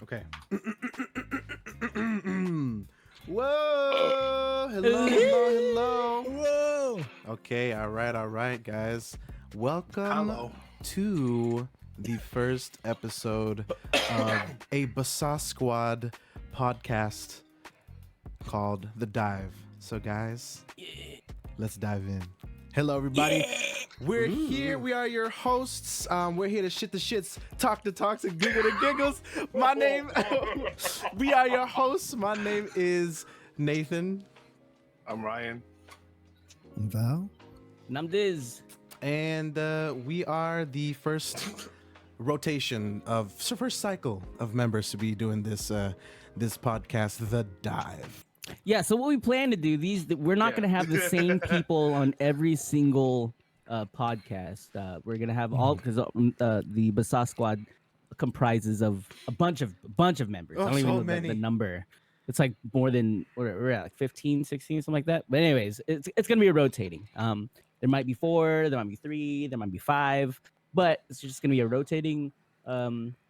Okay. Whoa! Hello, hello, hello. Whoa! Okay, all right, guys. Welcome Hello. to the first episode of a BASA Squad podcast called The Dive. So, guys, let's dive in. Hello, everybody. We're here. We are your hosts. We're here to shit the shits, talk the talks, and giggle the giggles. My name, we are your hosts. My name is Nathan, I'm Ryan. I'm Val. And I'm Diz. and we are the first first cycle of members to be doing this podcast, The Dive. Yeah, so what we plan to do, we're not going to have the same people on every single podcast. We're going to have all, because the BASA Squad comprises of a bunch of members. Oh, I don't even so know many. the number. It's like more than, we're at like 15, 16, something like that. But anyways, it's going to be a rotating. There might be 4, there might be 3, there might be 5, but it's just going to be a rotating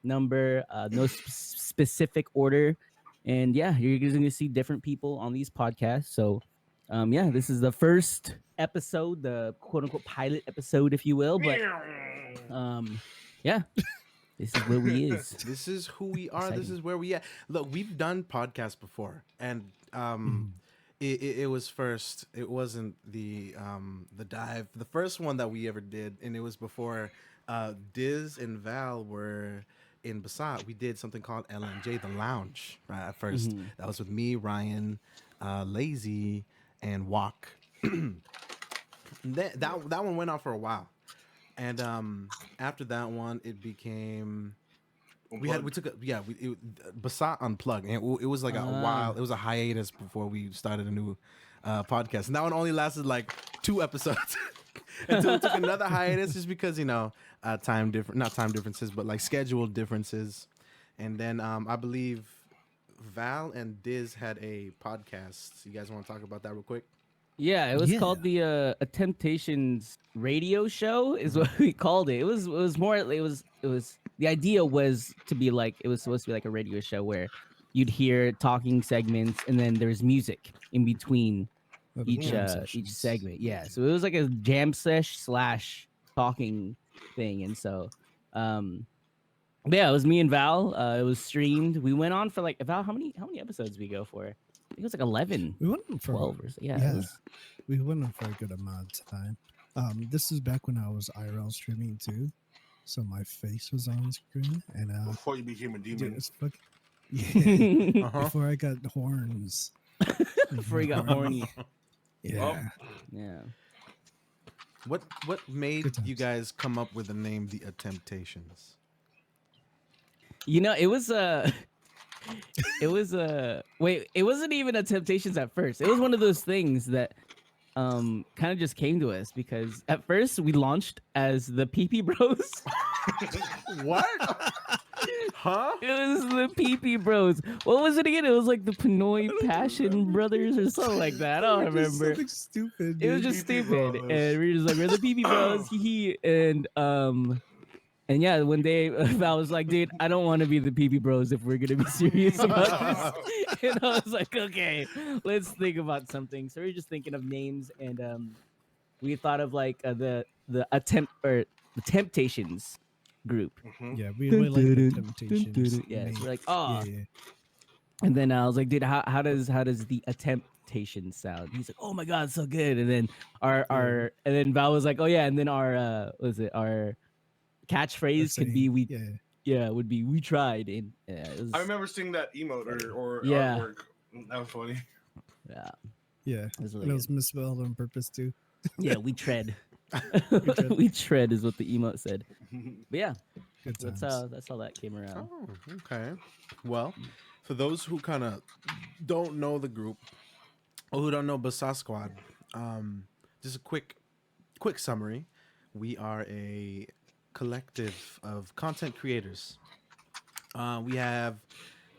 number, no specific order. And yeah, you're going to see different people on these podcasts. So yeah, this is the first episode, the quote unquote pilot episode, if you will. But yeah, this is where we is. This is who we are. This Exciting. is where we at. Look, we've done podcasts before, and it was first. It wasn't the dive. The first one that we ever did, and it was before Diz and Val were in Basat. We did something called LNJ, the Lounge. Right at 1st, that was with me, Ryan, Lazy, and Walk. that one went on for a while. And after that one, it became Basat Unplugged, and it was like a while. It was a hiatus before we started a new podcast, and that one only lasted like 2 episodes until we took another hiatus, just because not time differences, but like schedule differences. And then I believe Val and Diz had a podcast. You guys want to talk about that real quick? Yeah, it was Yeah. called the A Temptations radio show is what we called it. It was the idea was to be like, it was supposed to be like a radio show where you'd hear talking segments and then there's music in between each segment. Yeah, so it was like a jam sesh / talking thing. And so yeah, it was me and Val. It was streamed. We went on for like, Val, how many episodes did we go for? I think it was like 11. We went on for 12 or so. Yeah, yeah. it was, We went on for a good amount of time. This is back when I was IRL streaming too, so my face was on screen, and Before you became a dude, demon. it's yeah. Uh-huh. Before I got horns. before he got horny. Yeah. Yeah. What made Good times. you guys come up with the name The Temptations? You know, it was wait, it wasn't even a Temptations at first. It was one of those things that kind of just came to us because at first we launched as the PP Bros. What? Huh? It was the PP Bros. What was it again? It was like the Pinoy Passion Brothers or something like that. I don't remember. Something stupid. It was dude. just PP stupid, Bros. and we were just like, we're the PP Bros, hee hee. And yeah, one day Val was like, dude, I don't want to be the PP Bros if we're gonna be serious about this. And I was like, okay, let's think about something. So we were just thinking of names, and we thought of like the Temptations group. Yeah, we like the Temptations. Yeah, so name. we're like, oh. Yeah. And then I was like, dude, how does the Temptation sound? He's like, oh my god, so good. And then our and then Val was like, oh yeah, and then our our catchphrase Let's could say, be we Yeah. would be we tried. And it was, I remember seeing that emote or Yeah. artwork. That was funny. yeah, Yeah. it was And really it was good. misspelled on purpose too. Yeah, we tread. tread. We tread is what the emote said. But yeah, Good that's times. how that came around. Oh, okay. Well, for those who kind of don't know the group or who don't know BASA Squad, just a quick summary. We are a collective of content creators. We have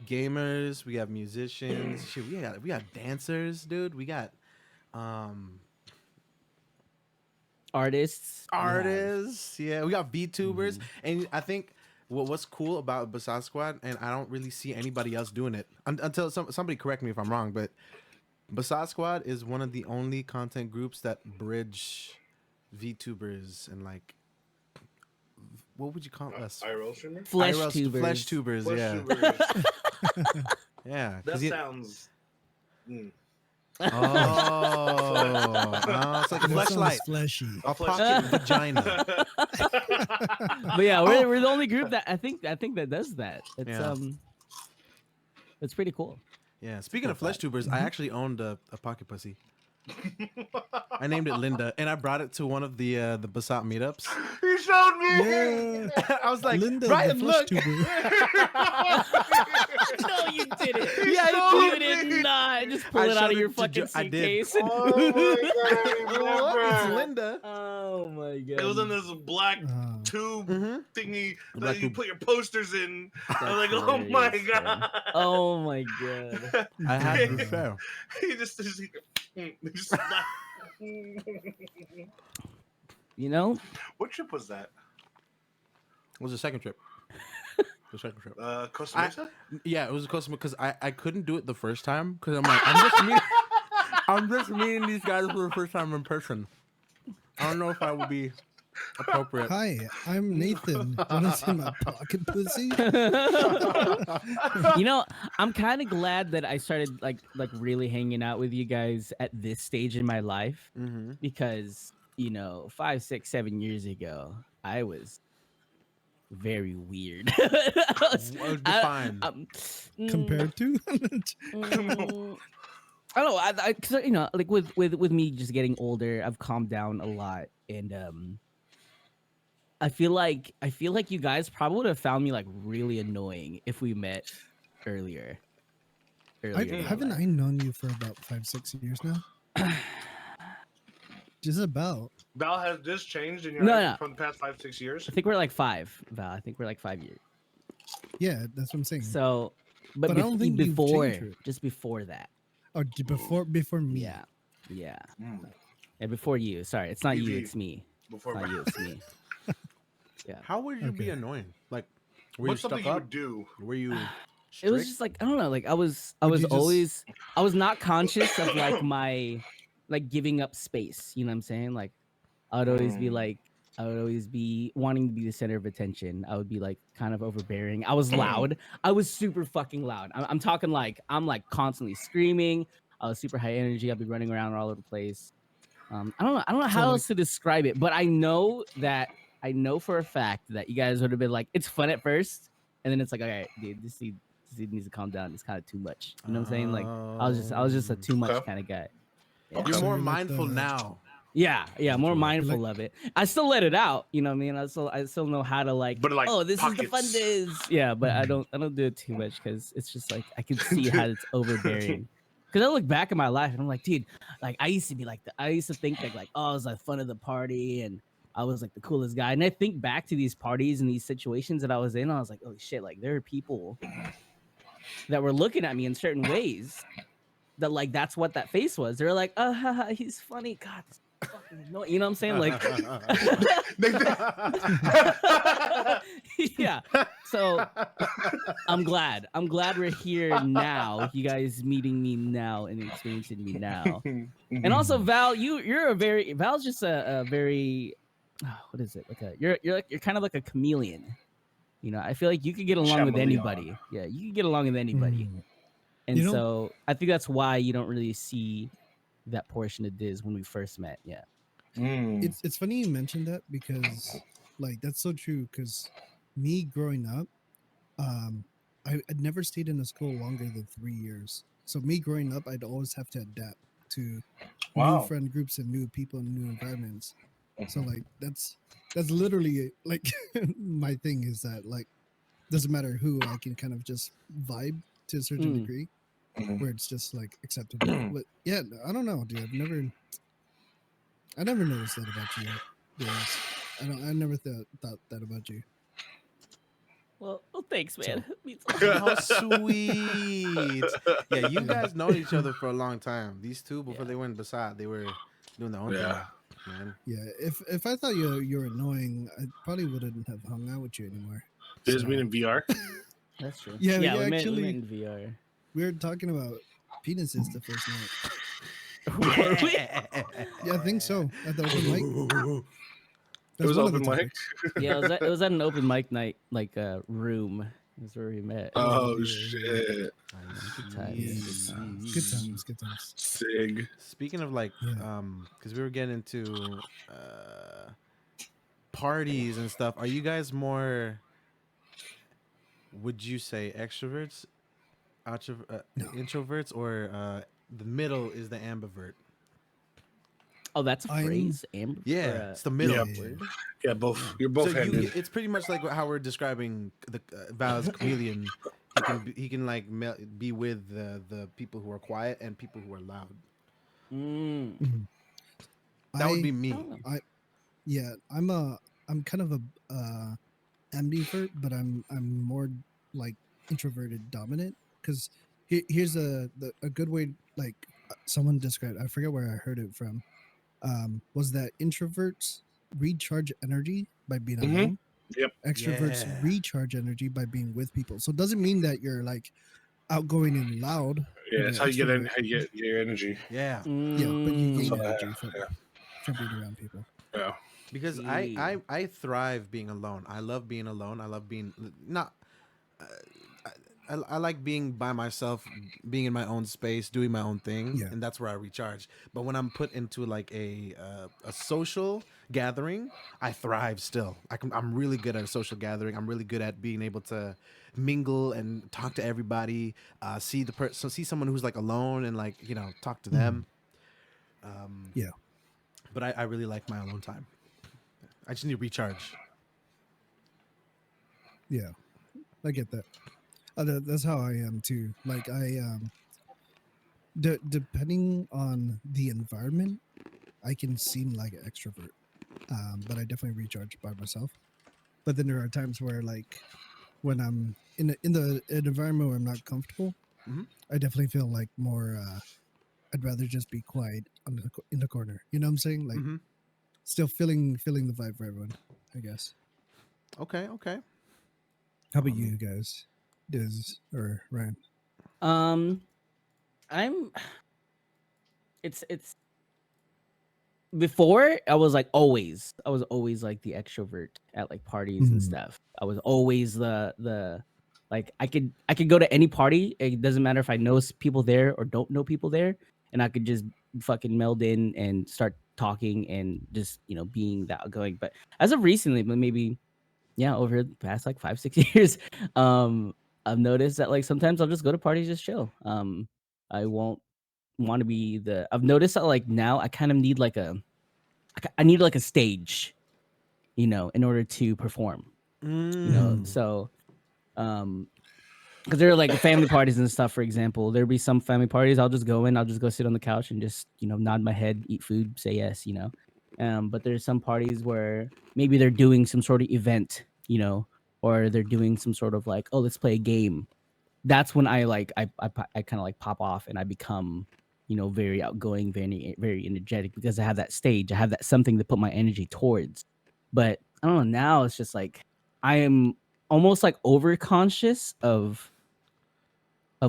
gamers, we have musicians, shit, we got dancers, dude. We got Artists. artists, yeah. We got VTubers, and I think what's cool about BASA Squad, and I don't really see anybody else doing it until somebody correct me if I'm wrong, but BASA Squad is one of the only content groups that bridge VTubers and like what would you call us? IRL streamer. Flesh IRL tubers. Flesh tubers, Flesh yeah, tubers. yeah. That 'cause you- sounds. oh, it's like a That sounds fleshlight, fleshy. a pocket vagina. But yeah, we're the only group that I think that does that. It's Yeah. it's pretty cool. Yeah. Speaking of flesh tubers, I actually owned a pocket pussy. I named it Linda, and I brought it to one of the Basat meetups. He showed me. Yeah. I was like, Linda, Ryan, the flesh look. tuber. No, you didn't. Yeah, You did not. Just pull I it out showed of your it to fucking I did. suitcase. Oh my Look, god, it's remember. Linda. Oh my god. It was in this black Oh. tube Mhm. thingy Black that you tube. put your posters in. I was like, That's oh my hilarious, man. god. Oh my god. I had to be fair. He just You know? What trip was that? It was the second trip. The second trip. Costa I- Mesa? Yeah, it was a customer because I couldn't do it the first time because I'm like I'm just meeting these guys for the first time in person. I don't know if I would be appropriate. Hi, I'm Nathan. Wanna see my pocket pussy? You know, I'm kind of glad that I started like really hanging out with you guys at this stage in my life Mm-hmm. because, you know, 5, 6, 7 years ago, I was very weird. Define. Compared to? I don't know. I 'cause, you know, like with me just getting older, I've calmed down a lot, and I feel like you guys probably would have found me like really annoying if we met earlier. in my Haven't life. I known you for about 5, 6 years now? Just about. Val, has this changed in your No, life no. from the past 5, 6 years? I think we're like 5, Val. I think we're like 5 years. Yeah, that's what I'm saying. So, but, But I don't think you've before, changed it. just before that, Or before me. yeah, yeah, Mm. and before you. Sorry, it's not you. BB. It's me. Before It's not you. It's me. How would you be Okay. annoying? Like, were What's you something stuck you up? would do? Were you? It was strict? just like I don't know. Like I was Would you just- always I was not conscious of like my like giving up space. You know what I'm saying? Like I would always be like I would always be wanting to be the center of attention. I would be like kind of overbearing. I was loud. I was super fucking loud. I'm talking like I'm like constantly screaming. I was super high energy. I'd be running around all over the place. I don't know. I don't know how So, like- else to describe it, but I know for a fact that you guys would have been like, it's fun at first, and then it's like, all right, dude, this dude needs to calm down. It's kind of too much. You know what I'm saying? Like I was just a too much Okay. kind of guy. Yeah. You're So more you're like mindful the- now. Yeah, more Like- mindful of it. I still let it out, you know what I mean? I still know how to like, But, like, oh, this is the fun pockets. days. Yeah, but I don't do it too much because it's just like I can see how it's overbearing. Because I look back at my life and I'm like, dude, like I used to be like I used to think that like, oh, I was like fun of the party and I was like the coolest guy. And I think back to these parties and these situations that I was in, I was like, oh shit, like there are people that were looking at me in certain ways that like that's what that face was. They're like, oh, haha, he's funny. God, this is fucking annoying. You know what I'm saying? Like, yeah. So I'm glad we're here now. You guys meeting me now and experiencing me now. And also, Val, Val's just a very, what is it? Like you're kind of like a chameleon. You know, I feel like you could get along with Chameleon. anybody. Yeah, you can get along with anybody. Mm. And You know- so I think that's why you don't really see that portion of Diz when we first met. Yeah. It's funny you mentioned that because like that's so true because me growing up I'd never stayed in a school longer than 3 years, so me growing up I'd always have to adapt to Wow. new friend groups and new people and new environments. So like that's literally like my thing is that like doesn't matter who, I can kind of just vibe to a certain Mm. degree Mhm. where it's just like acceptable. But yeah, I don't know, dude. I never noticed that about you. Yes. I never thought that about you. Well, thanks, man. How sweet. Yeah, you guys know each other for a long time. These two, before they went beside, they were doing their own Yeah. thing, man. Yeah, if I thought you were annoying, I probably wouldn't have hung out with you anymore. Does this So- mean in VR? That's true. Yeah, yeah, we actually- meant in VR. We were talking about penises the first night. Were we? Yeah, I think so. At the open mic. It That's was one of the open mic. topics. Yeah, it was at an open mic night, like room. That's where we met. Oh Yeah, shit! Good times. Yes. Good times. Good times, good times. Sig. Speaking of like, Yeah. because we were getting into parties and stuff. Are you guys more? Would you say extroverts, No. introverts, or the middle is the ambivert? Oh, that's a I'm- phrase. Amber. Yeah, or, it's the middle. Yeah, yeah, yeah. Yeah, both. You're both So handed. it's pretty much like how we're describing the Val's chameleon. He can like be with the people who are quiet and people who are loud. Mm. That would be I- me. Oh. Yeah, I'm kind of a ambivert, but I'm more like introverted dominant. Because here's a good way, like someone described. I forget where I heard it from. Was that introverts recharge energy by being Mhm. alone? Yep. Extroverts Yeah. recharge energy by being with people. So it doesn't mean that you're like outgoing and loud. Yeah, or that's the how you get in. extrovert. How you get your energy. Yeah, Yeah, but you gain So, yeah, energy from yeah. being around people. Yeah. because I thrive being alone. I love being alone. I love being not. I like being by myself, being in my own space, doing my own thing, Yeah. and that's where I recharge. But when I'm put into like a social gathering, I thrive still. I'm really good at a social gathering. I'm really good at being able to mingle and talk to everybody. See the person, see someone who's like alone, and like talk to them. Yeah. But I really like my alone time. I just need to recharge. Yeah, I get that. That's how I am too. Like depending on the environment, I can seem like an extrovert, but I definitely recharge by myself. But then there are times where, like, when I'm in an environment where I'm not comfortable, Mhm. I definitely feel like more. I'd rather just be quiet in the corner. You know what I'm saying? Like, Mhm. still feeling the vibe for everyone. I guess. Okay. How about you guys, Diz or Ryan? I'm. It's before I was always like the extrovert at like parties and Mhm. stuff. I was always the like I could go to any party. It doesn't matter if I know people there or don't know people there, and I could just fucking meld in and start talking and just being that outgoing. But as of recently, maybe over the past like 5-6 years, I've noticed that like sometimes I'll just go to parties, just chill. I won't want to be I've noticed that like now I kind of need like I need like a stage, in order to perform. So because there are like family parties and stuff, for example. There'll be some family parties I'll just go in, I'll just go sit on the couch and just nod my head, eat food, say yes. But there's some parties where maybe they're doing some sort of event, or they're doing some sort of like, oh, let's play a game. That's when I kind of like pop off and I become very outgoing, very very energetic, because I have that stage, I have that something to put my energy towards. But I don't know, now it's just like I am almost like over conscious of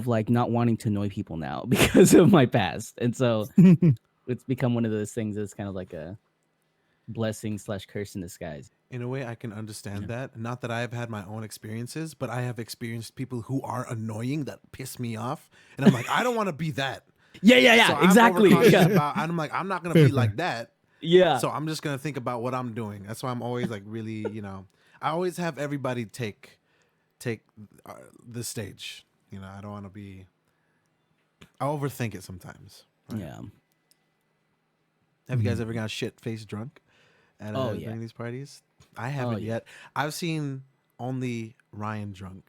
like not wanting to annoy people now because of my past, and so it's become one of those things that's kind of like a blessing / curse in disguise. In a way, I can understand that. Not that I have had my own experiences, but I have experienced people who are annoying that piss me off, and I'm like, I don't want to be that. Yeah, So I'm exactly. overcautious Yeah. about, and I'm like, I'm not gonna Fair, be fair. like that. Yeah. So I'm just gonna think about what I'm doing. That's why I'm always like really, I always have everybody take the stage. I don't want to be. I overthink it sometimes. Right? Yeah. Have you guys ever got shit faced drunk at Oh, yeah. during these parties? I haven't yeah. yet. I've seen only Ryan drunk.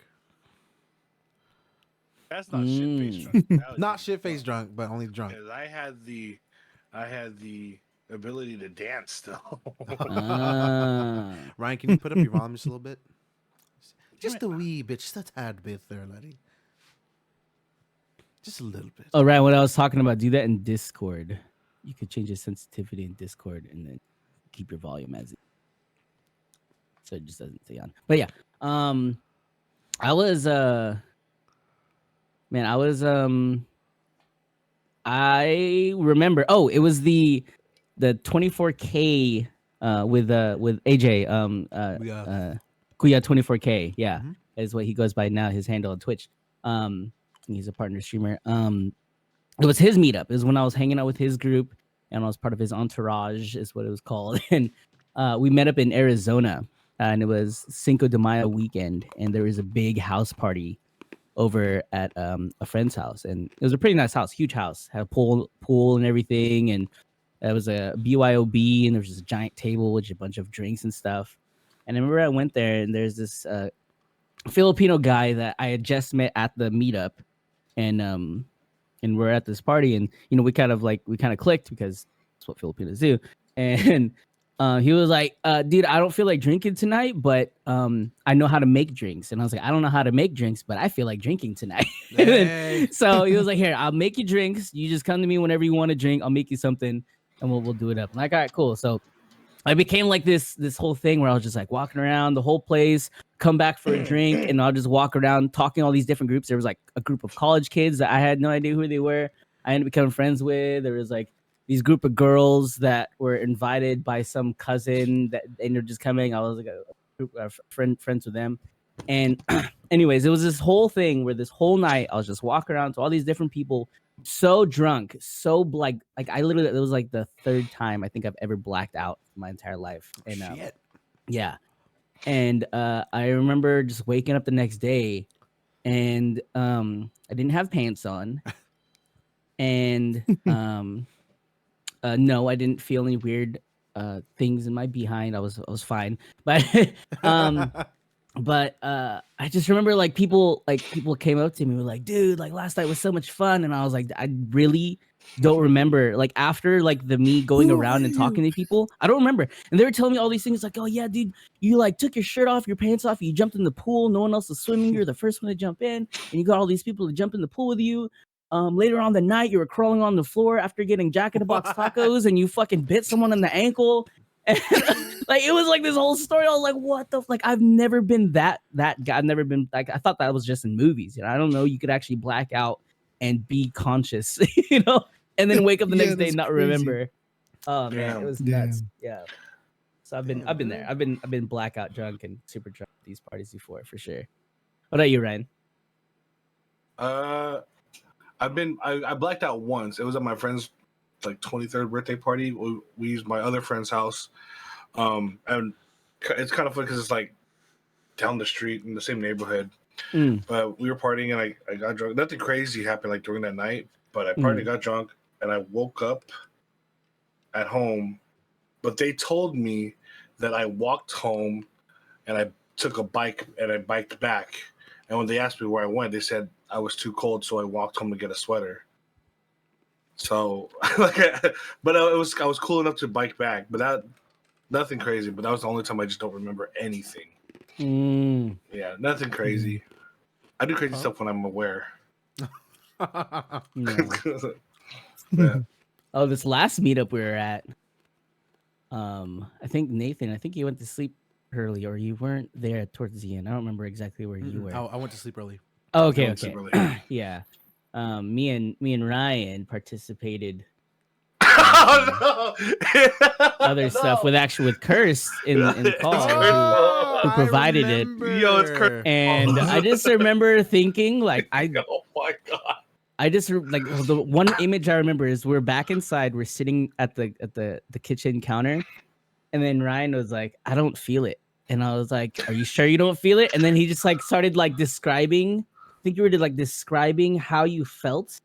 That's not shit face Mm. drunk. That was Not just shit faced drunk, but only drunk. Because I had the ability to dance still. Ah. Ryan, can you put up your volume just a little bit? Just a wee bit, just a tad bit there, laddie. Just a little bit. Oh, right. What I was talking about, do that in Discord. You could change the sensitivity in Discord and then keep your volume as it. so it just doesn't say on. But yeah, I was man, I remember. Oh, it was the 24K with AJ Kuya 24K. Yeah, Mhm. is what he goes by now. His handle on Twitch. He's a partner streamer. It was his meetup. It was when I was hanging out with his group and I was part of his entourage, is what it was called. And we met up in Arizona, and it was Cinco de Mayo weekend, and there was a big house party over at a friend's house, and it was a pretty nice house, huge house, had a pool and everything, and it was a BYOB, and there was just a giant table with a bunch of drinks and stuff. And I remember I went there, and there's this Filipino guy that I had just met at the meetup, and we're at this party, and we kind of clicked because that's what Filipinos do. And he was like, dude, I don't feel like drinking tonight, but I know how to make drinks. And I was like, I don't know how to make drinks, but I feel like drinking tonight. Hey. So he was like, here, I'll make you drinks. You just come to me whenever you want to drink. I'll make you something, and we'll do it up. I'm like, all right, cool. So I became like this whole thing where I was just like walking around the whole place, come back for a drink, and I'll just walk around talking to all these different groups. There was like a group of college kids that I had no idea who they were. I ended up becoming friends with. There was like these group of girls that were invited by some cousin that ended up just coming. I was like a group of friends with them. And anyways, it was this whole thing where this whole night I was just walking around to all these different people, so drunk, so like I literally, it was like the third time I think I've ever blacked out in my entire life. And Shit. yeah. And I remember just waking up the next day, and I didn't have pants on, and no, I didn't feel any weird things in my behind. I was fine, but but I just remember like people came up to me and were like, dude, like last night was so much fun, and I was like, I really don't remember. Like after like the me going around and talking to people, I don't remember. And they were telling me all these things like, oh yeah, dude, you like took your shirt off, your pants off, you jumped in the pool, no one else was swimming, you're the first one to jump in, and you got all these people to jump in the pool with you. Later on the night, you were crawling on the floor after getting Jack in the Box tacos, and you fucking bit someone in the ankle. And like it was like this whole story. I was like, what the like? I've never been that guy. I've never been like, I thought that was just in movies. I don't know. You could actually black out and be conscious, and then wake up the next day and not crazy. remember. Oh man, it was Damn. nuts. Yeah. So I've been there. I've been blackout drunk and super drunk at these parties before for sure. What about you, Ryan? I blacked out once. It was at my friend's like 23rd birthday party. We used my other friend's house, and it's kind of fun because it's like down the street in the same neighborhood. But we were partying, and I got drunk. Nothing crazy happened like during that night, but I partied, got drunk, and I woke up at home. But they told me that I walked home, and I took a bike, and I biked back. And when they asked me where I went, they said I was too cold, so I walked home to get a sweater. So, but I was cool enough to bike back, but nothing crazy. But that was the only time I just don't remember anything. Yeah, nothing crazy. I do crazy stuff when I'm aware. Yeah. Oh, this last meetup we were at, I think Nathan, you went to sleep early, or you weren't there towards the end. I don't remember exactly where you were. I went to sleep early. Oh, okay. Went to sleep early. Yeah. Me and Ryan participated other stuff with Curse in the call who provided it. Yo, it's Curse. And I just remember thinking like Oh my god. The one image I remember is we're back inside, we're sitting at the kitchen counter, and then Ryan was like, I don't feel it. And I was like, are you sure you don't feel it? And then he just like started like describing, I think you were like describing how you felt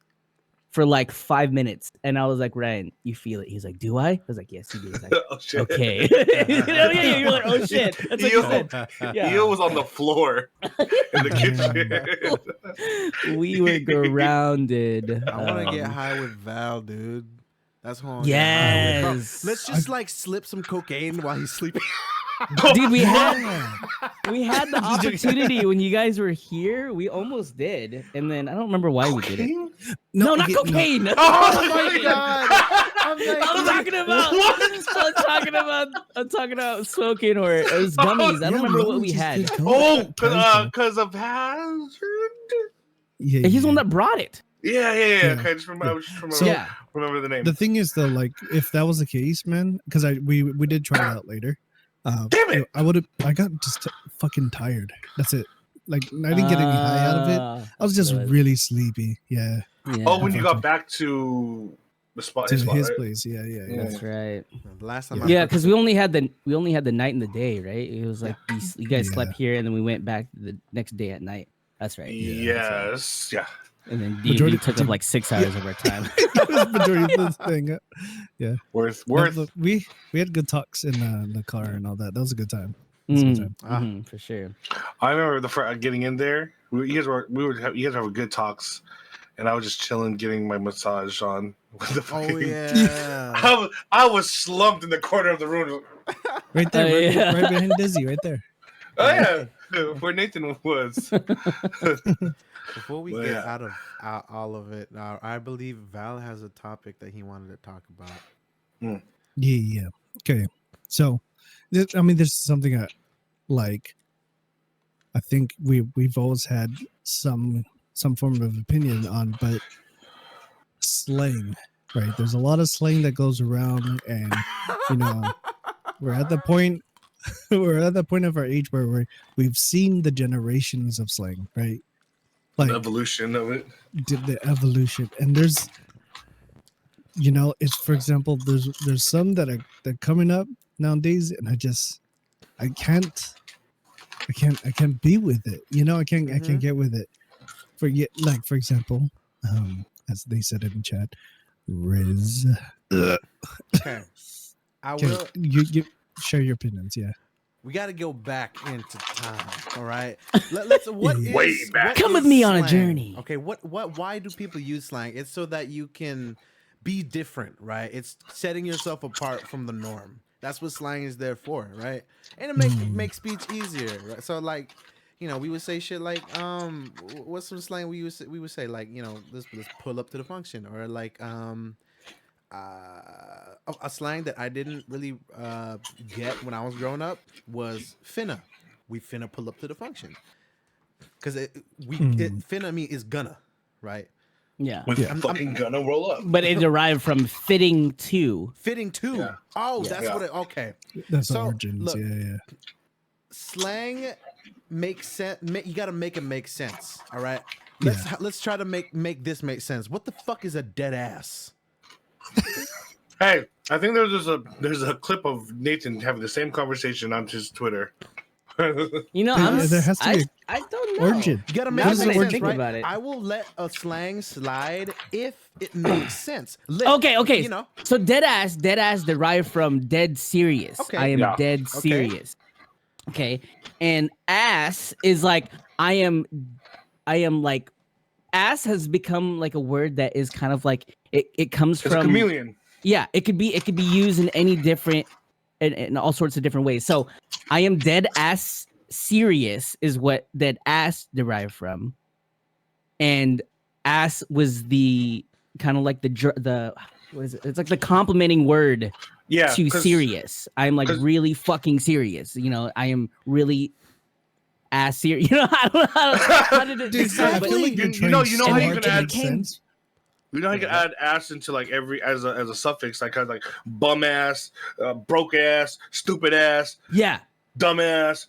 for like 5 minutes. And I was like, Ryan, you feel it? He's like, do I? I was like, yes, you do. He's like, Oh shit. okay. Yeah, you're like, oh shit. That's what you said. Yeah. Yo was on the floor in the kitchen. We were grounded. I want to get high with Val, dude. That's who I wanna get high with. Bro, Yes. let's just like slip some cocaine while he's sleeping. Dude, we had the opportunity when you guys were here. We almost did, and then I don't remember why we did it. No, not cocaine. Oh my god! I'm talking about. I'm talking about smoking or it was gummies. I don't remember what we had. Oh, because of hazard. Yeah, He's the one that brought it. Yeah. Yeah. Okay, just remember. I just remember, So- Yeah. remember the name. The thing is though, like if that was the case, man, because we did try it out later. Damn it! I got just fucking tired. That's it. Like I didn't get any high out of it. I was just really sleepy. Yeah. Oh, when you got back to the spot, To his spot, his right? place. Yeah. That's right. The last time, Yeah, because we only had the night and the day, right? It was like you guys slept here, and then we went back the next day at night. That's right. Yes. Yeah. And then Majority- D took up like 6 hours of our time. That was the majority of this thing. Yeah. Worth. We had good talks in the car and all that. That was a good time. It was a good time. For sure. I remember getting in there. You guys have good talks, and I was just chilling, getting my massage on. With the oh fucking, yeah, I was slumped in the corner of the room. Right there, Oh, right behind Dizzy, right there. Oh yeah, where Nathan was. Before we get out of all of it, I believe Val has a topic that he wanted to talk about. Yeah. Okay. So, there's something that, like, I think we've always had some form of opinion on, but slang, right? There's a lot of slang that goes around, and we're at the point of our age where we've seen the generations of slang, right? Like The evolution of it. the evolution, and there's it's, for example, there's some that are coming up nowadays, and I can't be with it. I can't get with it. For example, as they said in chat, Riz. Okay, You share your opinions. Yeah. we got to go back into time. All right, let's. Way back. Come is with me on a slang? journey. Okay, why do people use slang? It's so that you can be different, right? It's setting yourself apart from the norm. That's what slang is there for, right? And it makes speech easier, right? So like, we would say shit like, what's some slang we would say like, let's pull up to the function, or like, a slang that I didn't really get when I was growing up was finna. We finna pull up to the function, because finna mean is gonna, right? Yeah. I'm fucking gonna roll up. But it derived from fitting to. Fitting too. Yeah. Oh, Yeah. that's what it. Okay. That's So, origins. look, Yeah. Slang makes sense. You gotta make it make sense. All right. Let's try to make this make sense. What the fuck is a dead ass? Hey, I think there's a clip of Nathan having the same conversation on his Twitter. There has to be I don't know. origin. You gotta make Now it that make I sense, think right? about it. I will let a slang slide if it makes sense. Okay. So dead ass derived from dead serious. Okay. I am Yeah. dead serious. Okay. And ass is like I am like ass has become like a word that is kind of like it comes It's from a chameleon. Yeah, it could be used in any different in all sorts of different ways. So I am dead ass serious is what dead ass derived from. And ass was the kind of like the what is it? It's like the complimenting word Yeah. to serious. I'm like 'cause- really fucking serious. I am really ass serious. I don't know how did it Dude, I but- feel like you're you trying know so how you hard can to add make sense. You know how you can add ass into like every as a suffix, like kind of like bum ass, broke ass, stupid ass, yeah. dumb ass,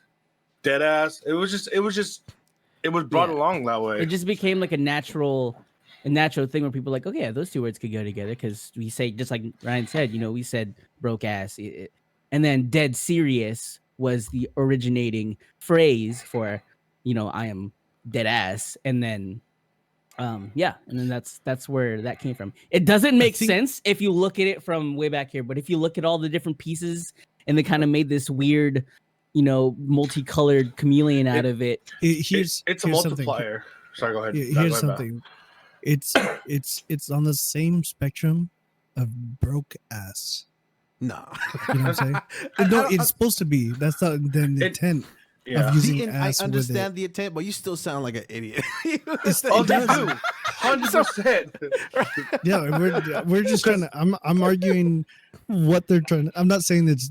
dead ass. It was brought Yeah. along that way. It just became like a natural thing where people are like, okay, yeah, those two words could go together because we say, just like Ryan said, we said broke ass, and then dead serious was the originating phrase for, I am dead ass, and then, and then that's where that came from. It doesn't make sense if you look at it from way back here, but if you look at all the different pieces and they kind of made this weird, multicolored chameleon out of it. It's a here's something. multiplier. Sorry, go ahead. Here's Go ahead, something. It's on the same spectrum of broke ass. No. You know what I'm saying? No, it's supposed to be. That's not the intent Yeah. of using I ass with understand it. the intent, but you still sound like an idiot. It's, Oh, it they does. do. 100%. Yeah, we're just trying to. I'm arguing what they're trying. I'm not saying it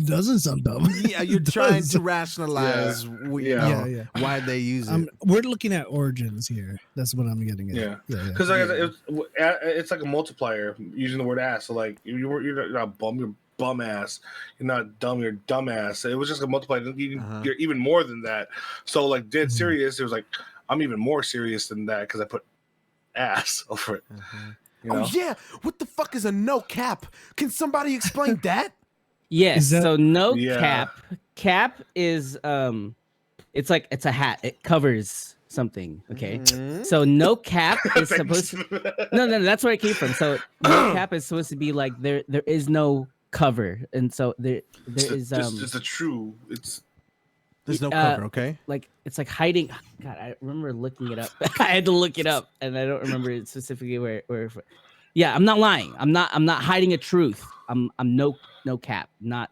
doesn't sound dumb. Yeah, you're It trying does. to rationalize, Yeah. Yeah. why they use it. We're looking at origins here. That's what I'm getting at. Yeah. Yeah. Because it's like a multiplier using the word ass. So like you're not bum, you're bum ass. You're not dumb, you're dumb ass. It was just a multiplier. You're even more than that. So like dead serious. It was like I'm even more serious than that because I put ass over it. You know? Oh yeah, what the fuck is a no cap? Can somebody explain that? Yes. Is that- So no Yeah. cap. Cap is it's like it's a hat. It covers something. Okay. Mhm. So no cap is supposed Thanks. to no, that's where it came from. So no cap is supposed to be like there is no cover. And so there is It's a true. It's There's no Uh, cover, okay? like it's like hiding. God, I remember looking it up. I had to look it up, and I don't remember it specifically where. Yeah, I'm not lying. I'm not hiding a truth. I'm no cap. Not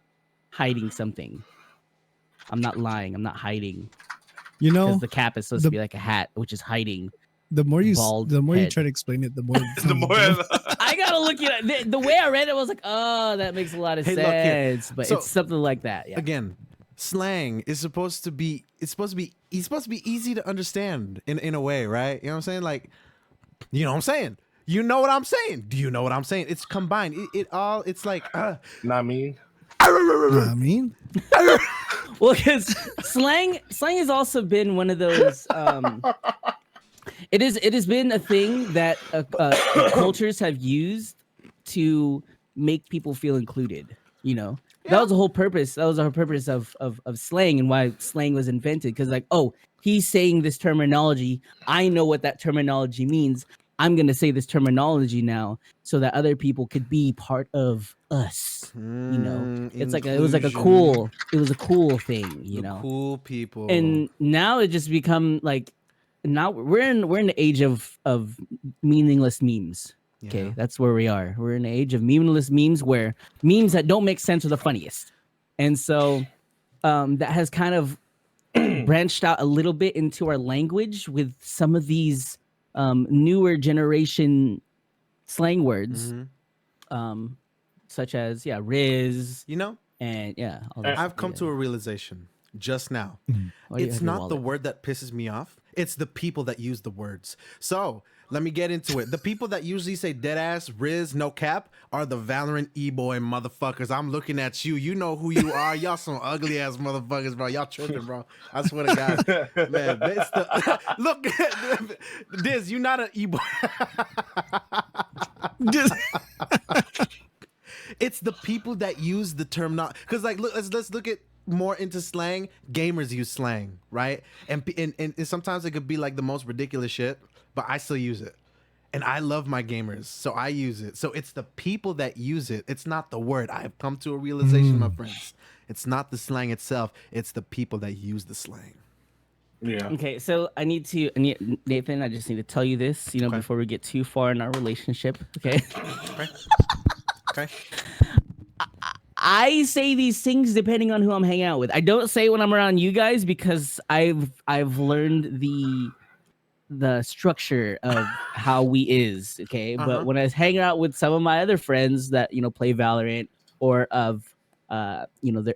hiding something. I'm not lying. I'm not hiding You because know, the cap is supposed to be like a hat, which is hiding. the more you bald the more you head. try to explain it, the more. it the sounds more. dumb. I gotta look at it. The way I read it, I was like, oh, that makes a lot of Hey, look here. sense. But So- it's something like that. Yeah. Again, slang is supposed to be easy to understand in a way, right? You know what I'm saying? Like, you know what I'm saying? You know what I'm saying? Do you know what I'm saying? It's combined. It's like Not me. I mean, Well, because slang has also been one of those. It has been a thing that cultures have used to make people feel included. You know, that was the whole purpose. That was the whole purpose of slang and why slang was invented. Because like, oh, he's saying this terminology. I know what that terminology means. I'm gonna say this terminology now so that other people could be part of us. You know, it's like it was a cool thing. You the know, cool people. and now it just become like now we're in the age of meaningless memes. Okay, Yeah. that's where we are. We're in the age of meaningless memes where memes that don't make sense are the funniest, and so that has kind of branched out a little bit into our language with some of these newer generation slang words, Mhm. such as Riz You know, and all I've come to a realization just now. Why do you It's have your not the wallet? word that pisses me off. It's the people that use the words. So let me get into it. The people that usually say dead ass, Riz, no cap are the Valorant e-boy motherfuckers. I'm looking at you. You know who you are. Y'all some ugly ass motherfuckers, bro. Y'all tripping, bro. I swear to God. Man, it's the look, Diz, you not an e-boy. just It's the people that use the term not because like let's look at more into slang. Gamers use slang, right? And sometimes it could be like the most ridiculous shit, but I still use it. And I love my gamers, so I use it. So it's the people that use it. It's not the word. I have come to a realization, my friends. It's not the slang itself. It's the people that use the slang. Yeah. Okay, so Nathan, I just need to tell you this, Okay. before we get too far in our relationship. Okay. Okay. I say these things depending on who I'm hanging out with. I don't say when I'm around you guys because I've learned the structure of how we is, okay? Uh-huh. But when I was hanging out with some of my other friends that, play Valorant or of they're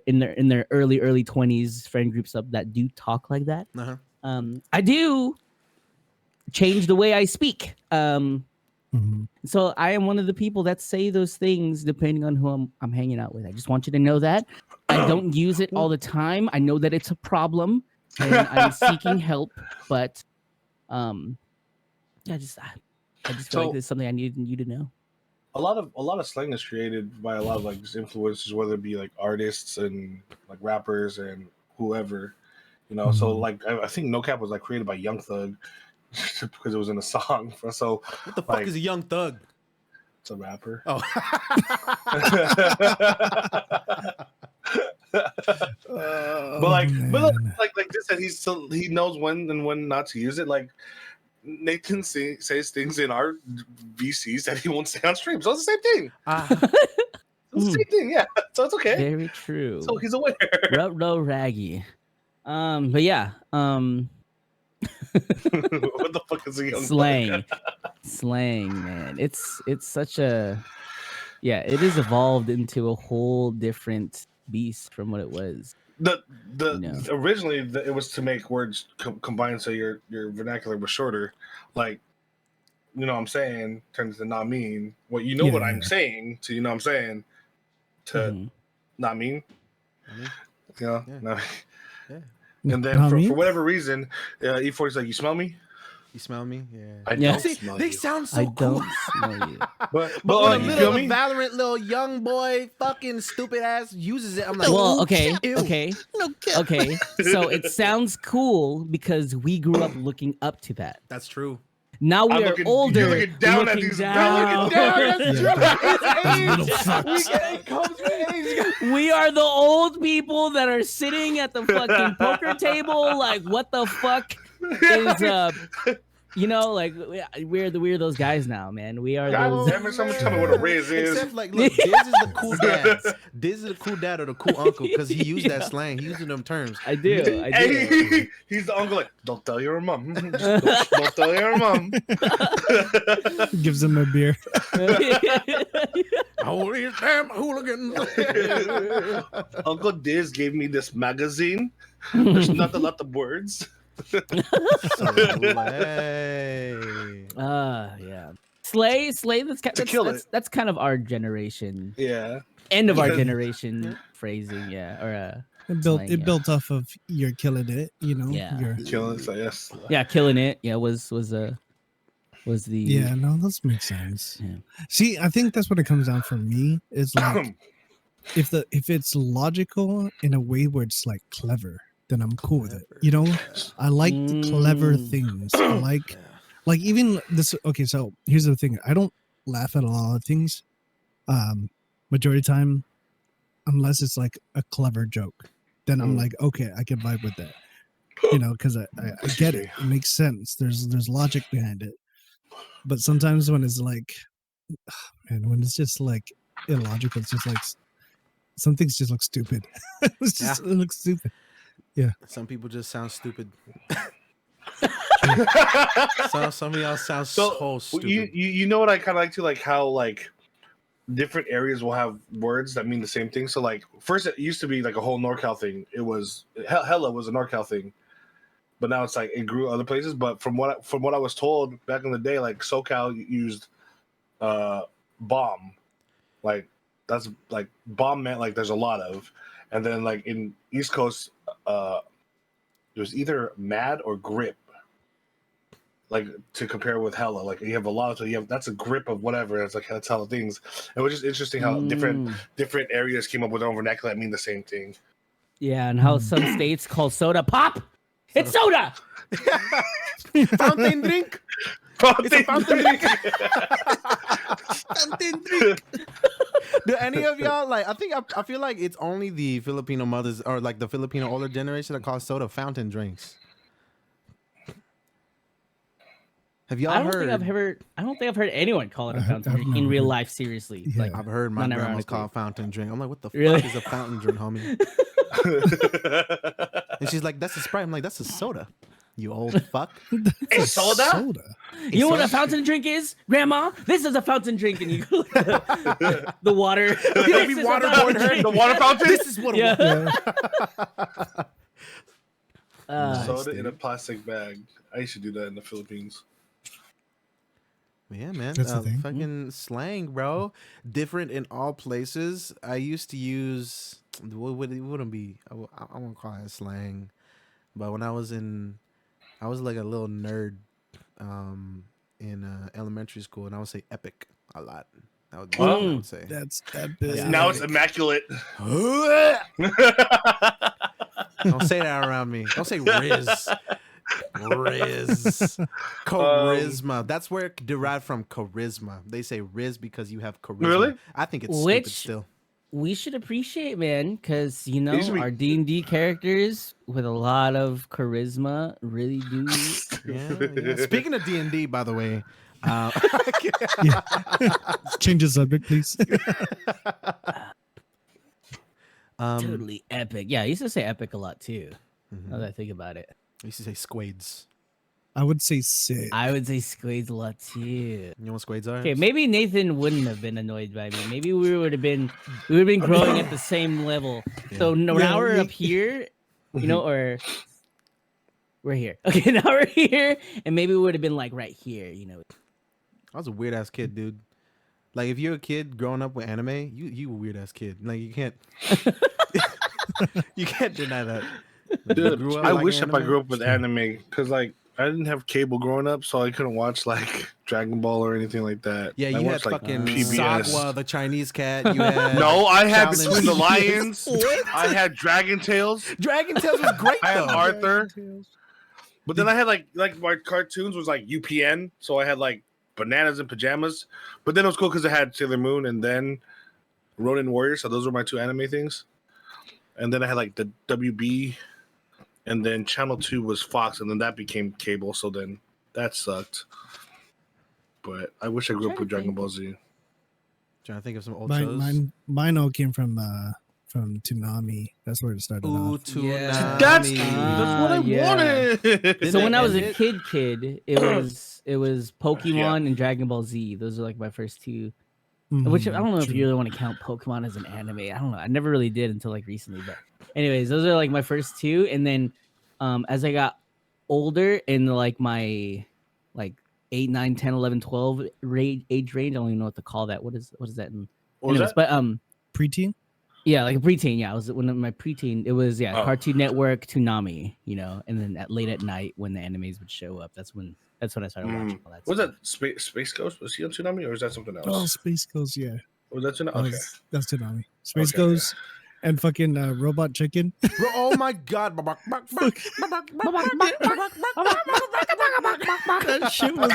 in their early 20s friend groups up that do talk like that. Uh-huh. I do change the way I speak. So I am one of the people that say those things depending on who I'm hanging out with. I just want you to know that. I don't use it all the time. I know that it's a problem and I'm seeking help, but I just feel So- like it's something I need you to know. A lot of slang is created by a lot of like just influencers, whether it be like artists and like rappers and whoever, So like I think No Cap was like created by Young Thug because it was in a song. So What the fuck Like- is a young thug? it's a rapper. Oh. But like this, and he knows when and when not to use it. Like Nathan says things in our VCs that he won't say on stream. So it's the same thing. It's the same thing, yeah. So it's okay. Very true. So he's aware. Rub raggy. But yeah, What the fuck is a young slang. Slang, man. It's such a it is evolved into a whole different beast from what it was. The You know. originally it was to make words combine so your vernacular was shorter, like you know what I'm saying turns to not mean. What you know Yeah, what I'm yeah. saying to you know what I'm saying to Mhm. not mean. I mean, You know, Yeah. no. yeah. And then Not for me? whatever reason, E40's like, you smell me? You smell me? Yeah. I Yeah. don't See, smell they you. sound so I cool. don't smell you. But But when a you little feel me? Valorant little young boy fucking stupid ass uses it, I'm like, Well, "Ooh, okay, ew." okay, No cap. okay. So it sounds cool because we grew up looking up to that. That's true. Now we I'm are looking- older. you're looking down at looking these- down. You're looking down. That's Yeah, true. those It's little age. fucks. It comes with age. We are the old people that are sitting at the fucking poker table. Like, what the fuck is you know, like we're those guys now, man. We are God those. damn it, someone tell me what a Riz is. Except like, look, Diz is the cool dad. Diz is the cool dad or the cool uncle because he used that slang. He used them terms. I do. I Hey, do. he's the uncle like, don't tell your mom. Just don't tell your mom. Gives him a beer. Oh, these damn hooligans. Uncle Diz gave me this magazine. There's not a lot of words. Yeah. Slay. kill it. That's kind of our generation. Yeah. End of our Because- generation phrasing, yeah. Or Slang, yeah. Built off of you're killing it, you know. Yeah. You're, Killing, so yes. yeah, killing it. Yeah, was the yeah, no, those make sense. Yeah. See, I think that's what it comes down for me. Is like if it's logical in a way where it's like clever, then I'm cool with it. You know, I like the clever Mm. things. I like even this. Okay, so here's the thing. I don't laugh at a lot of things. Majority of the time, unless it's like a clever joke, then I'm like, okay, I can vibe with that. You know, because I get it. It makes sense. There's logic behind it. But sometimes when it's like, man, when it's just like illogical, it's just like some things just look stupid. It looks stupid. Some people just sound stupid. Some of y'all sound So, so stupid. you know what I kind of like to like how like different areas will have words that mean the same thing. So like first it used to be like a whole NorCal thing. It was hella was a NorCal thing, but now it's like it grew other places. But from what I was told back in the day, like SoCal used bomb, like that's like bomb meant like there's a lot of, and then like in East Coast, it was either mad or grip. Like to compare with hella, like you have a lot, so you have that's a grip of whatever. It's like that's hella things. It was just interesting how different areas came up with their own vernacular that mean the same thing. Yeah, and how some states call soda pop. It's soda. Fountain drink. It's a fountain drink. Fountain drink. Do any of y'all like? I feel like it's only the Filipino mothers or like the Filipino older generation that call soda fountain drinks. Have y'all I don't heard? think I've heard anyone call it a I've fountain drink in never real heard. life. Seriously, Yeah. like I've heard my Not grandma ironically. call it fountain drink. I'm like, what the Really? fuck is a fountain drink, homie? And she's like, that's a Sprite. I'm like, that's a soda. You old fuck. Hey, soda? Soda. you know what a fountain drink is, Grandma? This is a fountain drink, and you go like the water. Maybe This is a waterboard fountain her. drink. The water fountain? This is what. Yeah. Soda in a plastic bag. I used to do that in the Philippines. Yeah, man. That's the thing. Fucking slang, bro. Different in all places. I used to use. It wouldn't be. I won't call it slang, but when I was like a little nerd, in elementary school, and I would say epic a lot. That would be what I would say. That's epic. Now it's immaculate. Don't say that around me. Don't say Riz. Riz. Charisma. That's where it derived from charisma. They say Riz because you have charisma. Really? I think it's stupid Which- still. We should appreciate, man, because you know These would be- our D&D characters with a lot of charisma really do. Yeah. Speaking of D&D, by the way, Change the subject, please. Totally epic. Yeah, I used to say epic a lot too. Now that I think about it. I used to say squades. I would say 6. I would say Squid's a lot too. You know what squades are? Okay, maybe Nathan wouldn't have been annoyed by me. Maybe we would have been growing at the same level. Yeah. So now Yeah, we're up here, you know, or we're here. Okay, now we're here, and maybe we would have been like right here, you know. I was a weird ass kid, dude. Like if you're a kid growing up with anime, you a weird ass kid. Like you can't you can't deny that. Like, you Dude, grew up I like wish if I anime? grew up with anime, because like I didn't have cable growing up, so I couldn't watch like Dragon Ball or anything like that. Yeah, I you had watched, like, fucking PBS. Sakwa, the Chinese cat. You had No, I had Shaolin Between the Seniors. Lions. I had Dragon Tales. Dragon Tales was great I had though. Arthur. But then I had like my cartoons was like UPN, so I had like Bananas in Pajamas. But then it was cool because I had Sailor Moon and then Ronin Warrior. So those were my 2 anime things. And then I had like the WB, and then Channel 2 was Fox, and then that became cable. So then that sucked. But I wish I grew up with Dragon Ball Z. Trying to think of some old shows. Mine all came from Toonami. That's where it started Ooh, off. Toonami. That's what I yeah. wanted. Didn't So it when I was end a it? kid, it was Pokemon and Dragon Ball Z. Those are like my first 2. Which I don't know if you really want to count Pokemon as an anime. I don't know. I never really did until like recently. But anyways, those are like my first 2. And then as I got older in like my like 8, 9, 10, 11, 12 age range, I don't even know what to call that. What is that? What was Anyways, that? but Preteen? yeah, like a preteen. Yeah, I was when my preteen. It was Oh. Cartoon Network, Toonami, you know, and then late at night when the animes would show up, that's when I started watching all that. Was stuff. that Space Ghost? Was he on Tsunami or is that something else? Oh, Space Ghost, yeah. Was that Tsunami? That Okay. that's Toonami. Space Okay, Ghost and fucking Robot Chicken. Bro, oh my god. That shit was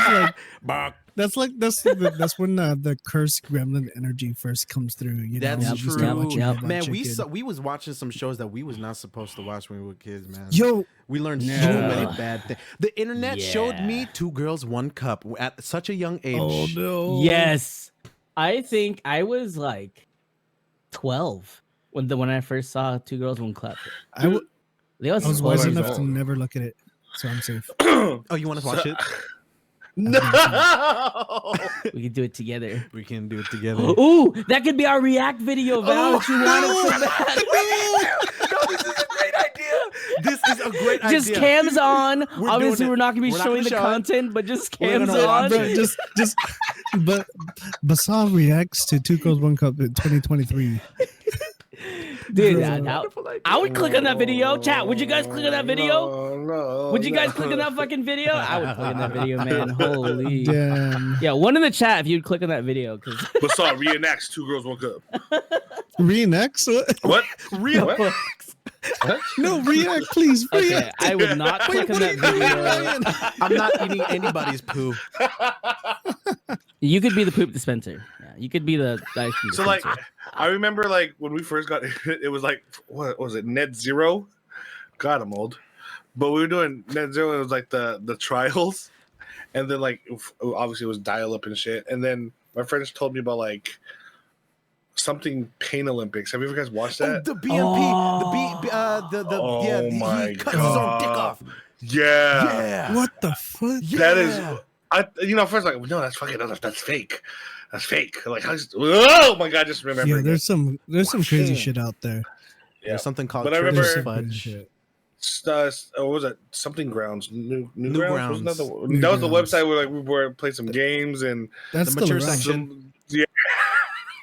like that's when the cursed gremlin energy first comes through. You know, That's you just true. start watching Yep. Robot Man, Chicken. we was watching some shows that we was not supposed to watch when we were kids, man. Yo, We learned so No. many bad things. The internet showed Yeah. me 2 Girls, 1 Cup at such a young age. oh no, Yes, I think I was like 12 when I first saw 2 Girls, 1 Cup. I was 12 wise years enough to old. never look at it, so I'm safe. Oh, you want to watch it? No. We could do it together. We can do it together. Ooh, that could be our react video, Val. If you want it so bad. No, this is a great idea. This is a great idea. Just cams on. We're Obviously, doing it. we're not gonna be We're not showing gonna the show it. content, but just We're cams gonna watch on. Bro, just but BASA reacts to 2 Girls 1 Cup in 2023. Dude, Bro. I would click on that video. Chat, would you guys click on that video? No. Would you guys click on that fucking video? I would click on that video, man. Holy. Damn. Yeah, one in the chat if you'd click on that video. Cause But saw reenacts 2 Girls 1 Cup. Reenacts? What? What? Real. What? No, react, please. okay, React. I would not click on that video. I'm not eating anybody's poo. You could be the poop dispenser. Yeah, you could be the ice cream So like, dispenser. I remember like when we first got it was like what was it? Net Zero. God, I'm old. But we were doing Net Zero. And it was like the trials, and then like obviously it was dial up and shit. And then my friends told me about like something Pain Olympics. Have you ever guys watched that? The BMP. Oh yeah, my he cuts his own dick God. off. Yeah. Yeah. What the fuck? That is, first like, no, that's fucking, that's fake. That's fake. Like, oh my god, just remember. Yeah, there's some crazy shit out there. Yeah. There's something called But I Turkish remember- There's some crazy fudge. shit. What was that? Something Grounds. New Grounds. Wasn't that, New that was the Grounds. website where like we were playing some games and That's The still mature around. section.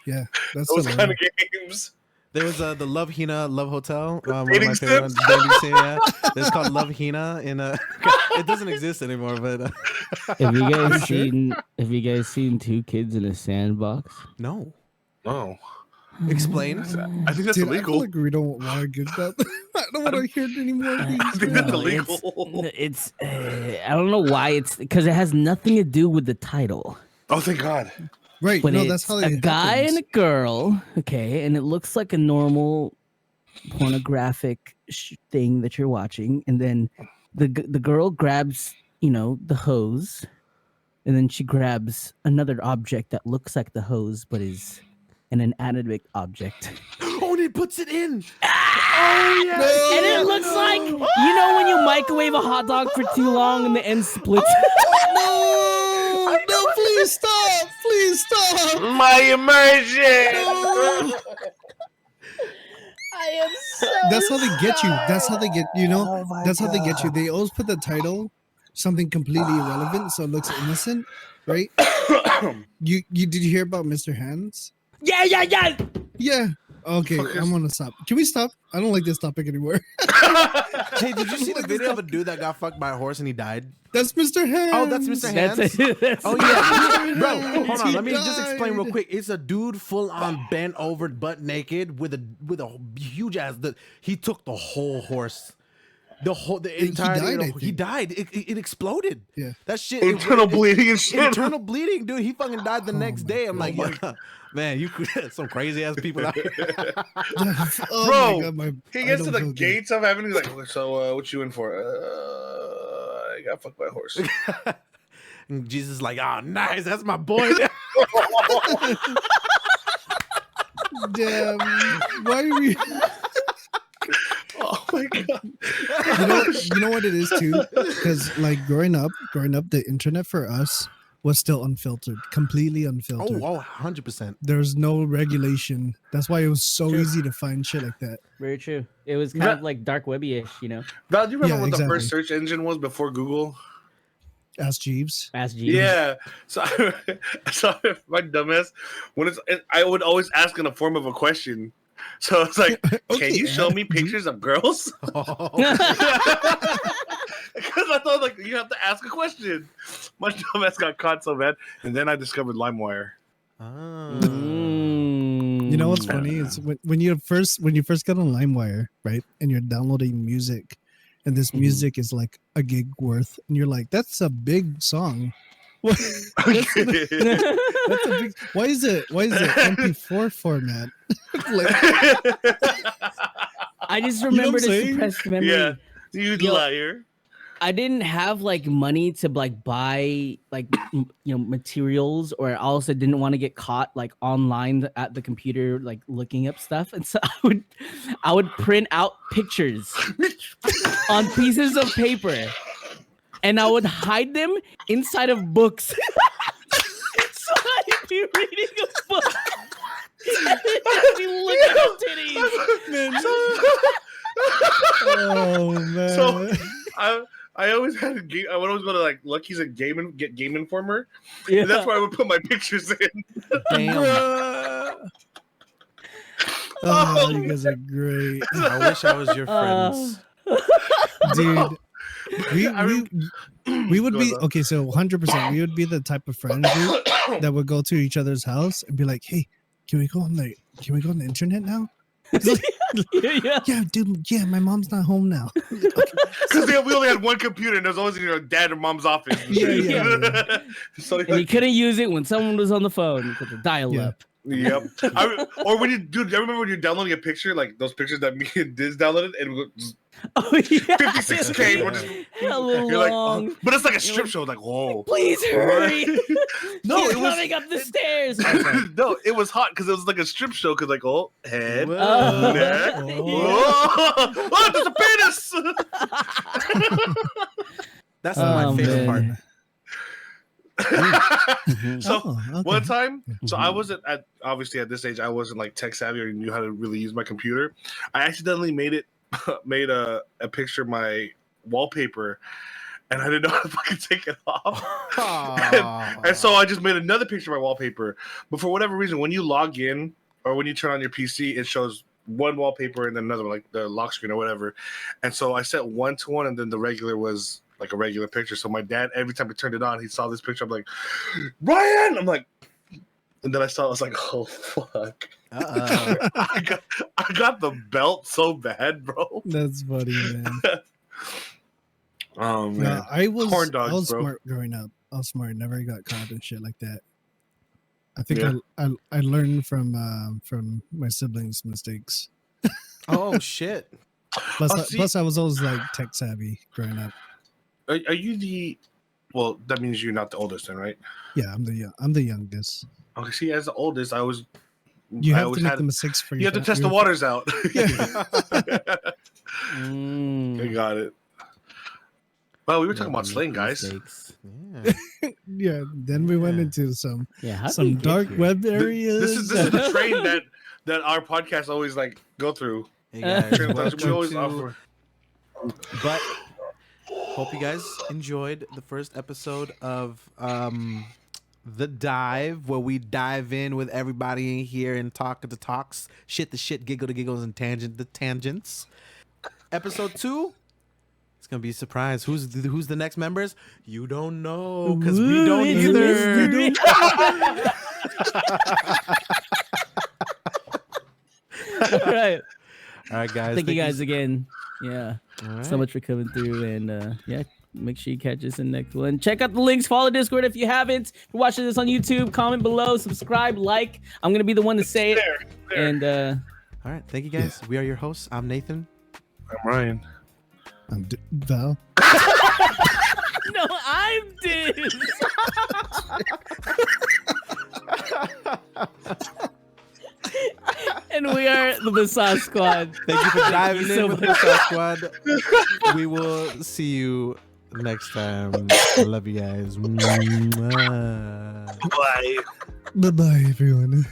Yeah, that's those still kind around. of games. There was the Love Hina Love Hotel. One of my Dating favorite ones. sims? Dating sim, yeah. It's called Love Hina. It doesn't exist anymore, but Have you guys Sure. seen 2 kids in a sandbox? no. Oh, Explain. I think that's Dude, I feel illegal. like we don't want to get that. I don't want to hear it anymore. I Please. think that's No, illegal. It's I don't know why it's because it has nothing to do with the title. Oh, thank God. Right? But No, it's that's how a it guy happens. and a girl, okay, and it looks like a normal pornographic thing that you're watching, and then the girl grabs the hose, and then she grabs another object that looks like the hose but is an inanimate object. Oh, and it puts it in. And it looks like when you microwave a hot dog for too long and the end splits. No, please stop. Please stop. My immersion. I am so That's how they get you. That's how they get, Oh my that's how they get you. God. They always put the title, something completely irrelevant, so it looks innocent, right? You did you hear about Mr. Hands? Yeah. Yeah. Okay, Fuckers. I'm gonna stop. Can we stop? I don't like this topic anymore. Hey, did you see the video of a dude that got fucked by a horse and he died? That's Mr. Hands. Oh, that's Mr. Hands. That's it. That's Oh it. yeah, bro. Hands, Hold on. he Let me just explain real died. quick. It's a dude full on bent over, butt naked, with a huge ass. He took the whole horse. The entire. died, I He think. died. It exploded. Yeah. That shit. Internal bleeding and shit. Internal bleeding, dude. He fucking died the Oh next my day. I'm like, God. yeah, man, you some crazy ass people out here. Oh Bro, my God, my, He I gets to don't the feel good. gates of heaven. He's like, so what you in for? I got fucked by a horse. And Jesus is like, oh, nice. That's my boy. Damn. Why are we? Oh my God. You know what it is too, because like growing up, the internet for us was still unfiltered, completely unfiltered. Oh, 100%. There's no regulation. That's why it was so easy to find shit like that. Very true. It was kind of like dark webby-ish, you know. Val, do you remember Yeah, what the exactly. first search engine was before Google? Ask Jeeves. Ask Jeeves. Yeah. So, so my dumbass, I would always ask in the form of a question. So it's like, can you show me pictures of girls? Because I thought like you have to ask a question. My dumbass got caught so bad, and then I discovered LimeWire. You know what's funny is when you first got on LimeWire, right, and you're downloading music, and this music is like a gig worth, and you're like, that's a big song. What? That's a big. Why is it MP4 format? Like, I just know what remembered I'm a saying? suppressed memory. Yeah, you Yo. liar. I didn't have like money to like buy like materials, or I also didn't want to get caught like online at the computer like looking up stuff, and so I would print out pictures on pieces of paper, and I would hide them inside of books. So I'd be reading a book. And I'd be looking at titties. oh man. So I always had a game. I would always go to like Lucky's and get Game Informer. Yeah. And that's where I would put my pictures in. Damn. Oh, you guys are great, I wish I was your friends. dude. We would Go be on. okay. So 100%, we would be the type of friends dude, that would go to each other's house and be like, "Hey, can we go on the internet now?" yeah. Yeah, dude. Yeah, my mom's not home now. Because we only had one computer, and it was always in your dad or mom's office. Yeah. So And you couldn't use it when someone was on the phone because the dial-up. yep. Or when you, dude, I remember when you're downloading a picture, like those pictures that me and Diz downloaded, and it would go Oh yeah. 56K. We're just, Hella you're like, long. oh. But it's like a strip show. Like, whoa. Please hurry. No, He's it was coming up the stairs. no, it was hot because it was like a strip show. Because like, oh, head, Whoa. neck, Oh. oh, there's a penis. That's Oh, my favorite part. man. So Oh, okay. one time, so I wasn't obviously at this age, I wasn't like tech savvy or knew how to really use my computer. I accidentally made a picture of my wallpaper, and I didn't know how to fucking take it off. And so I just made another picture of my wallpaper. But for whatever reason, when you log in or when you turn on your PC, it shows one wallpaper and then another one, like the lock screen or whatever. And so I set 1 to 1, and then the regular was like a regular picture. So my dad, every time he turned it on, he saw this picture. I'm like, Ryan! I'm like, and then I saw it, I was like, oh, fuck. I got the belt so bad, bro. That's funny, man. Oh, man. No, I was Corn dogs, I was bro. smart growing up. I was smart. Never got caught in shit like that. I think Yeah. I learned from my siblings' mistakes. Oh shit. Plus, Oh, see- plus I was always like tech savvy growing up. Are you the... Well, that means you're not the oldest then, right? Yeah, I'm the youngest. Okay, see, as the oldest, I was... You I have always to make had- the mistakes for You have to your- test the your- waters out. Yeah. I got it. Well, we were talking never about slang, make guys. mistakes. Yeah. Yeah. Then we went Yeah. into some Yeah, how did we get dark here? web This areas. is the train that our podcast always like go through. Hey guys, Train of thought. We welcome always to. offer. But hope you guys enjoyed the first episode of The Dive, where we dive in with everybody in here and talk the talks, shit the shit, giggle the giggles, and tangent the tangents. Episode 2, it's gonna be a surprise. Who's the next members? You don't know, because we Ooh, don't it's a either. mystery. All right. All right, guys. Thank you guys again. Yeah. All right. So much for coming through, and yeah, make sure you catch us in the next one. Check out the links, follow Discord if you haven't. If you're watching this on YouTube, comment below, subscribe, like. I'm gonna be the one to say it. There. And All right. Thank you guys. We are your hosts. I'm Nathan. I'm Ryan. I'm Val. no, I'm Diz. And we are the BASA Squad. Thank you for diving you in so with much. the Squad. We will see you next time. I love you guys. Mwah. Bye. Bye bye, everyone.